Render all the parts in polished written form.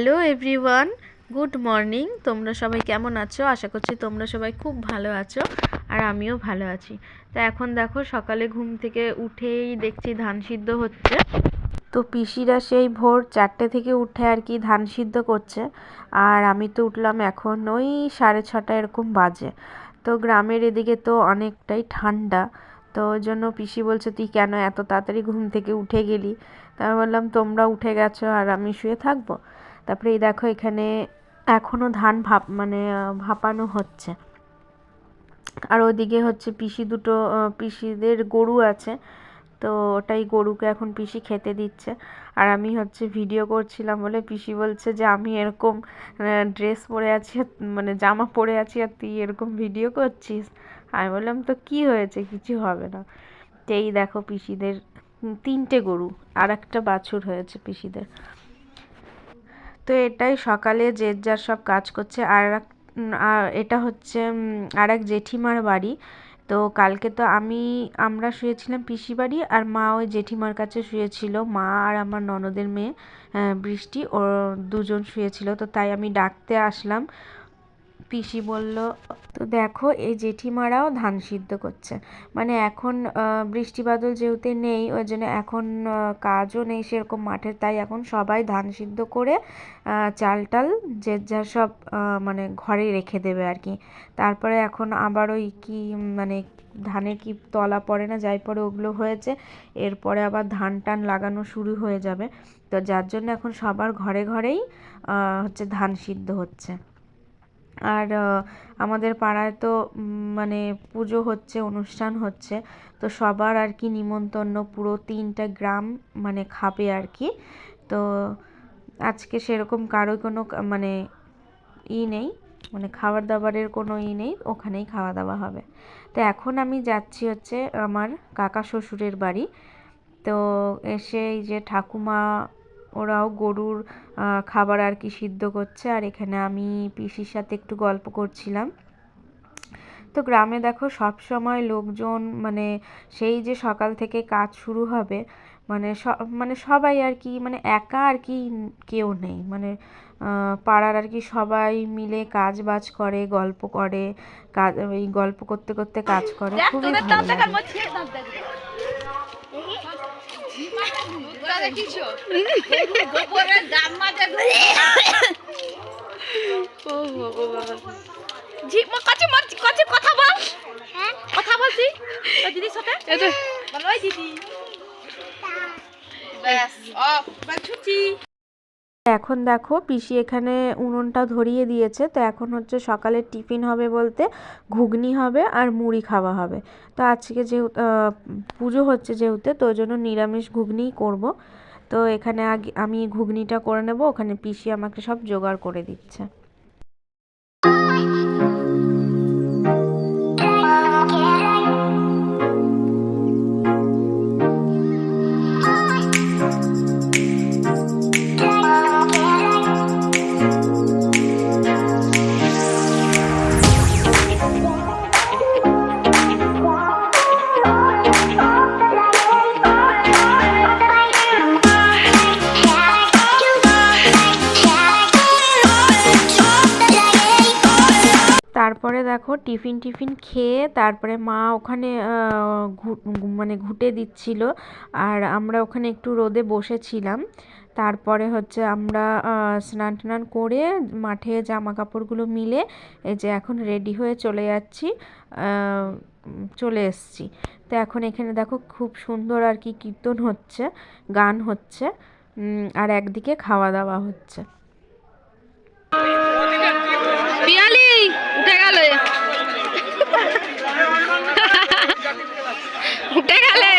Hello everyone, good morning. তোমরা সবাই কেমন আছো? আশা করছি তোমরা সবাই খুব ভালো আছো, আর আমিও ভালো আছি। তো এখন দেখো, সকালে ঘুম থেকে উঠেই দেখছি ধান সিদ্ধ হচ্ছে। তো পিসিরা সেই ভোর 4টে থেকে উঠে আর কি ধান সিদ্ধ করছে, আর আমি তো উঠলাম এখন ওই 6:30 এরকম বাজে। তো গ্রামের এদিকে তো অনেকটাই ঠান্ডা, তো ওই জন্য পিসি বলছে তুই কেন এত তাড়াতাড়ি ঘুম থেকে উঠে গেলি। তা আমি বললাম তোমরা উঠে গেছো আর আমি শুয়ে থাকবো। তারপরে এই দেখো এখানে এখনও ধান ভাপানো হচ্ছে। আর ওদিকে হচ্ছে পিসিদের গরু আছে, তো ওটাই গরুকে এখন পিসি খেতে দিচ্ছে। আর আমি হচ্ছে ভিডিও করছিলাম বলে পিসি বলছে যে আমি এরকম ড্রেস পরে আছি, মানে জামা পরে আছি, আর তুই এরকম ভিডিও করছিস। আমি বললাম তো কি হয়েছে, কিছু হবে না। তো এই দেখো পিসিদের 3টে গরু আর একটা বাছুর হয়েছে পিসিদের। তো এটাই সকালে যে যার সব কাজ করছে। আর এটা হচ্ছে আর এক জেঠিমার বাড়ি। তো কালকে তো আমরা শুয়েছিলাম পিসি বাড়ি, আর মা ওই জেঠিমার কাছে শুয়েছিল। মা আর আমার ননদের মেয়ে বৃষ্টি, ও দুজন শুয়েছিল, তো তাই আমি ডাকতে আসলাম। পিসি বলল, তো দেখো এই জেঠিমারাও ধান সিদ্ধ করছে। মানে এখন বৃষ্টি বাদল যেহেতু নেই, ওই জন্য এখন কাজও নেই সেরকম মাঠে, তাই এখন সবাই ধান সিদ্ধ করে চাল টাল যে যার সব মানে ঘরে রেখে দেবে আর কি। তারপরে এখন আবার ওই কি মানে ধানের কি তলা পড়ে না, যাই পড়ে ওগুলো হয়েছে, এরপরে আবার ধান টান লাগানো শুরু হয়ে যাবে। তো যার জন্য এখন সবার ঘরে ঘরেই হচ্ছে ধান সিদ্ধ হচ্ছে। আর আমাদের পাড়ায় তো মানে পুজো হচ্ছে, অনুষ্ঠান হচ্ছে, তো সবার আর কি নিমন্ত্রণ, পুরো 3টা গ্রাম মানে খাবে আর কি। তো আজকে সেরকম কারোই কোনো মানে নেই, মানে খাবার দাবারের কোনো নেই, ওখানেই খাওয়া দাওয়া হবে। তো এখন আমি যাচ্ছি হচ্ছে আমার কাকা শ্বশুরের বাড়ি। তো এসে এই যে ঠাকুমা ওরাও গরুর খাবার আর কি সিদ্ধ করছে, আর এখানে আমি পিসির সাথে একটু গল্প করছিলাম। তো গ্রামে দেখো সব সময় লোকজন, মানে সেই যে সকাল থেকে কাজ শুরু হবে, মানে সবাই আর কি, মানে একা আর কি কেউ নেই, মানে পাড়ার আর কি সবাই মিলে কাজ বাজ করে, গল্প করে, কাজ ওই গল্প করতে করতে কাজ করে, খুবই ভালো লাগে। এখন দেখো পিসি এখানে উনুনটা ধরিয়ে দিয়েছে। তো এখন হচ্ছে সকালের টিফিন হবে বলতে ঘুগনি হবে আর মুড়ি খাওয়া হবে। তো আজকে যেহেতু পুজো হচ্ছে যেহেতু, তো ওই জন্য নিরামিষ ঘুগনিই করব। তো এখানে আগে আমি ঘুগনিটা করে নেব, ওখানে পিসি আমাকে সব জোগাড় করে দিচ্ছে। তারপরে দেখো টিফিন খেয়ে তারপরে মা ওখানে মানে ঘুঁটে দিচ্ছিল, আর আমরা ওখানে একটু রোদে বসেছিলাম। তারপরে হচ্ছে আমরা স্নান টান করে মাঠে জামা কাপড়গুলো মিলে এই যে এখন রেডি হয়ে চলে যাচ্ছি, চলে এসছি। তো এখন এখানে দেখো খুব সুন্দর আর কি কীর্তন হচ্ছে, গান হচ্ছে, আর একদিকে খাওয়া দাওয়া হচ্ছে। পিয়ালি উঠে গেলে উঠে গেলে।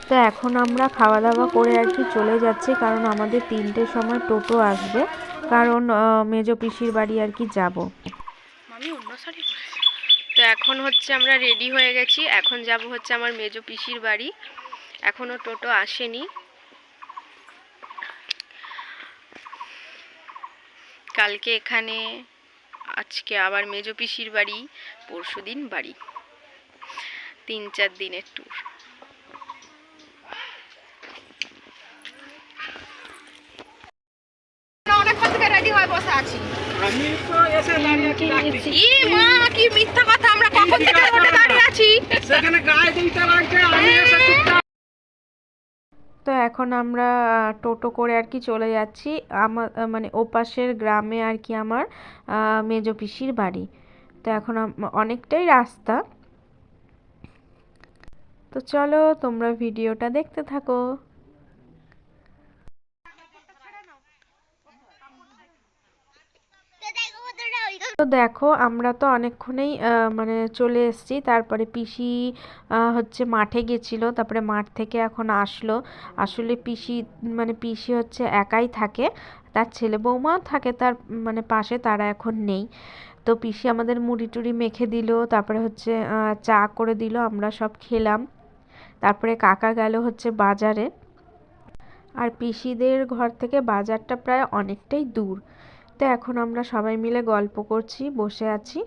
তো এখন আমরা খাওয়া দাওয়া করে আর কি চলে যাচ্ছি, কারণ আমাদের 3টের সময় টোটো আসবে, কারণ মেজো পিসির বাড়ি আর কি যাব। তো এখন হচ্ছে আমরা রেডি হয়ে গেছি, এখন যাব হচ্ছে আমার মেজো পিসির বাড়ি। এখনো টোটো আসেনি। কালকে এখানে, আজকে আবার মেজো পিসির বাড়ি, পরশুদিন বাড়ি। 3-4 দিনের ট্যুর। অনেকক্ষণ থেকে রেডি হয়ে বসে আছি। আমি তো এসে দাঁড়িয়ে আছি। ই মা, কি মিথ্যা কথা, আমরা কখন থেকে রোডে দাঁড়িয়ে আছি। সেখানে গায়ে দিতে লাগছে, আমি এসে চুপচাপ। তো এখন আমরা টোটো করে আর কি চলে যাচ্ছি আমার মানে ওপাশের গ্রামে আর কি আমার মেজ পিসির বাড়ি। তো এখন অনেকটাই রাস্তা, তো চলো তোমরা ভিডিওটা দেখতে থাকো। তো দেখো আমরা তো অনেকক্ষণেই মানে চলে এসেছি। তারপরে পিসি হচ্ছে মাঠে গেছিলো, তারপরে মাঠ থেকে এখন আসলো। আসলে পিসি মানে পিসি হচ্ছে একাই থাকে, তার ছেলে বৌমাও থাকে তার মানে পাশে, তারা এখন নেই। তো পিসি আমাদের মুড়ি টুড়ি মেখে দিল, তারপরে হচ্ছে চা করে দিল, আমরা সব খেলাম। তারপরে কাকা গেল হচ্ছে বাজারে, আর পিসিদের ঘর থেকে বাজারটা প্রায় অনেকটাই দূর। তো এখন আমরা সবাই মিলে গল্প করছি, বসে আছি।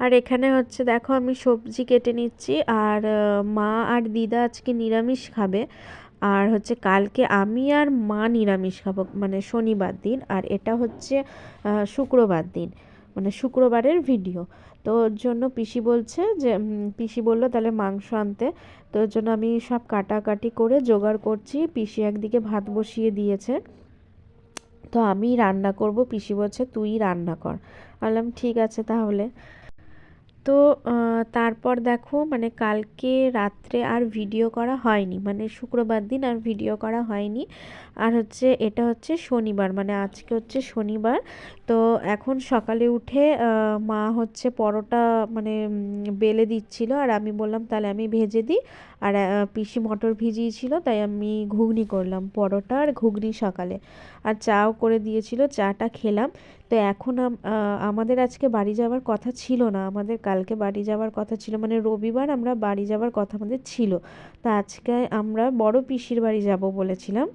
আর এখানে হচ্ছে দেখো আমি সবজি কেটে নিচ্ছি, আর মা আর দিদা আজকে নিরামিষ খাবে, আর হচ্ছে কালকে আমি আর মা নিরামিষ খাবো মানে শনিবার দিন, আর এটা হচ্ছে শুক্রবার দিন, মানে শুক্রবারের ভিডিও। তো ওর জন্য পিসি বলছে যে পিসি বললো তাহলে মাংস আনতে। তো ওর জন্য আমি সব কাটাকাটি করে জোগাড় করছি। পিসি একদিকে ভাত বসিয়ে দিয়েছে, তো আমি রান্না করব, পিসি বলছে তুই রান্না কর। বললাম ঠিক আছে তাহলে। তো তারপর দেখো মানে কালকে রাত্রে আর ভিডিও করা হয়নি, মানে শুক্রবার দিন আর ভিডিও করা হয়নি। আর হচ্ছে এটা হচ্ছে শনিবার, মানে আজকে হচ্ছে শনিবার। তো এখন সকালে উঠে মা হচ্ছে পরোটা মানে বেলে দিচ্ছিল, আর আমি বললাম তাহলে আমি ভেজে দিই। আর পিসি মটর ভিজিয়েছিল, তাই আমি ঘুগনি করলাম, পরোটা আর ঘুগনি সকালে। আর চাও করে দিয়েছিল, চাটা খেলাম। তো এখন আমাদের আজকে বাড়ি যাওয়ার কথা ছিল না, আমাদের কালকে বাড়ি যাওয়ার কথা ছিল, মানে রবিবার আমরা বাড়ি যাওয়ার কথা আমাদের ছিল। তো আজকে আমরা বড় পিসির বাড়ি যাব বলেছিলাম।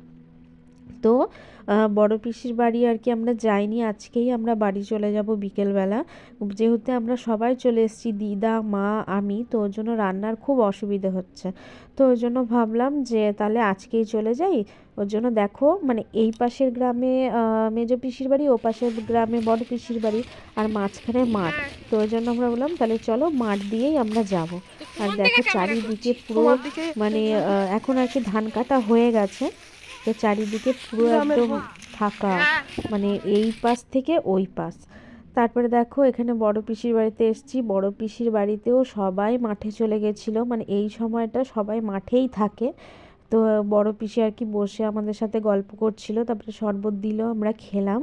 তো বড় পিসির বাড়ি আর কি আমরা যাইনি, আজকেই আমরা বাড়ি চলে যাব বিকেলবেলা। যেহেতু আমরা সবাই চলে এসেছি, দিদা মা আমি, তো ওর জন্য রান্নার খুব অসুবিধে হচ্ছে। তো ওই জন্য ভাবলাম যে তাহলে আজকেই চলে যাই। ওর জন্য দেখো মানে এই পাশের গ্রামে মেজ পিসির বাড়ি, ও পাশের গ্রামে বড় পিসির বাড়ি, আর মাঝখানে মাঠ। তো ওই জন্য আমরা বললাম তাহলে চলো মাঠ দিয়েই আমরা যাব। আর দেখো চারিদিকে পুরো মানে এখন আর কি ধান কাটা হয়ে গেছে, তো চারিদিকে পুরো একদম ফাঁকা, মানে এই পাশ থেকে ওই পাশ। তারপরে দেখো এখানে বড় পিসির বাড়িতে এসেছি, বড় পিসির বাড়িতেও সবাই মাঠে চলে গেছিলো, মানে এই সময়টা সবাই মাঠেই থাকে। তো বড় পিসি আর কি বসে আমাদের সাথে গল্প করছিল, তারপরে শরবত দিল, আমরা খেলাম।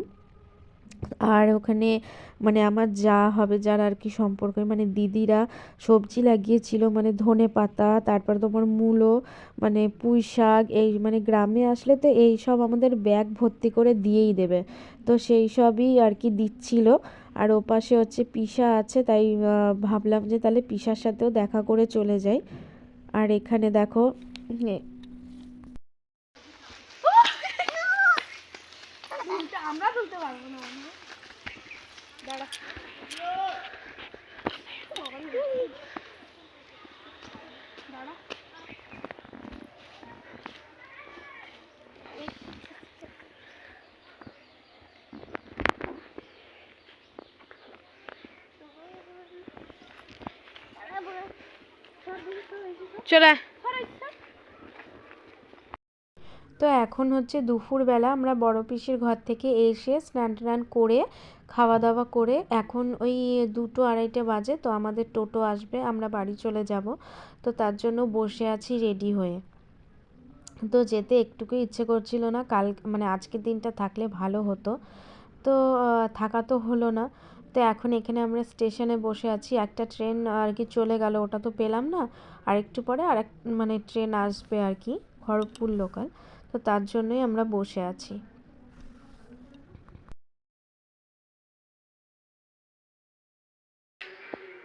আর ওখানে মানে আমার যা হবে যারা আর কি সম্পর্ক, মানে দিদিরা সবজি লাগিয়েছিল, মানে ধনে পাতা, তারপর তোমার মূলো, মানে পুঁই শাক, এই মানে গ্রামে আসলে তো এই সব আমাদের ব্যাগ ভর্তি করে দিয়েই দেবে, তো সেই সবই আর কি দিচ্ছিল। আর ওপাশে হচ্ছে পিসা আছে, তাই ভাবলাম যে তাহলে পিসার সাথেও দেখা করে চলে যাই। আর এখানে দেখো আমরা তুলতে পারবো না, দাঁড়া দাঁড়া। চলে তো এখন হচ্ছে দুপুরবেলা, আমরা বড় পিসির ঘর থেকে এসে স্নান টান করে খাওয়া দাওয়া করে এখন ওই 2-2:30 বাজে, তো আমাদের টোটো আসবে, আমরা বাড়ি চলে যাব। তো তার জন্য বসে আছি রেডি হয়ে। তো যেতে একটুকু ইচ্ছে করছিল না, কাল মানে আজকের দিনটা থাকলে ভালো হতো, তো থাকা তো হলো না। তো এখন এখানে আমরা স্টেশনে বসে আছি, একটা ট্রেন আর কি চলে গেল, ওটা তো পেলাম না। আর একটু পরে আর এক মানে ট্রেন আসবে আর কি, খড়গপুর লোকাল, তো তার জন্যই আমরা বসে আছি।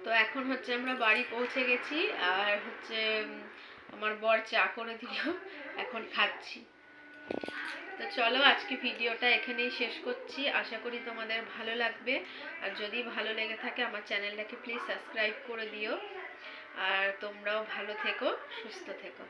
তো এখন হচ্ছে আমরা বাড়ি পৌঁছে গেছি, আর হচ্ছে আমার বর চা করে দিল, এখন খাচ্ছি। তো তো চলো আজকে ভিডিওটা এখানেই শেষ করছি, আশা করি তোমাদের ভালো লাগবে। আর যদি ভালো লেগে থাকে আমার চ্যানেলটাকে প্লিজ সাবস্ক্রাইব করে দিও। আর তোমরাও ভালো থেকো, সুস্থ থেকো।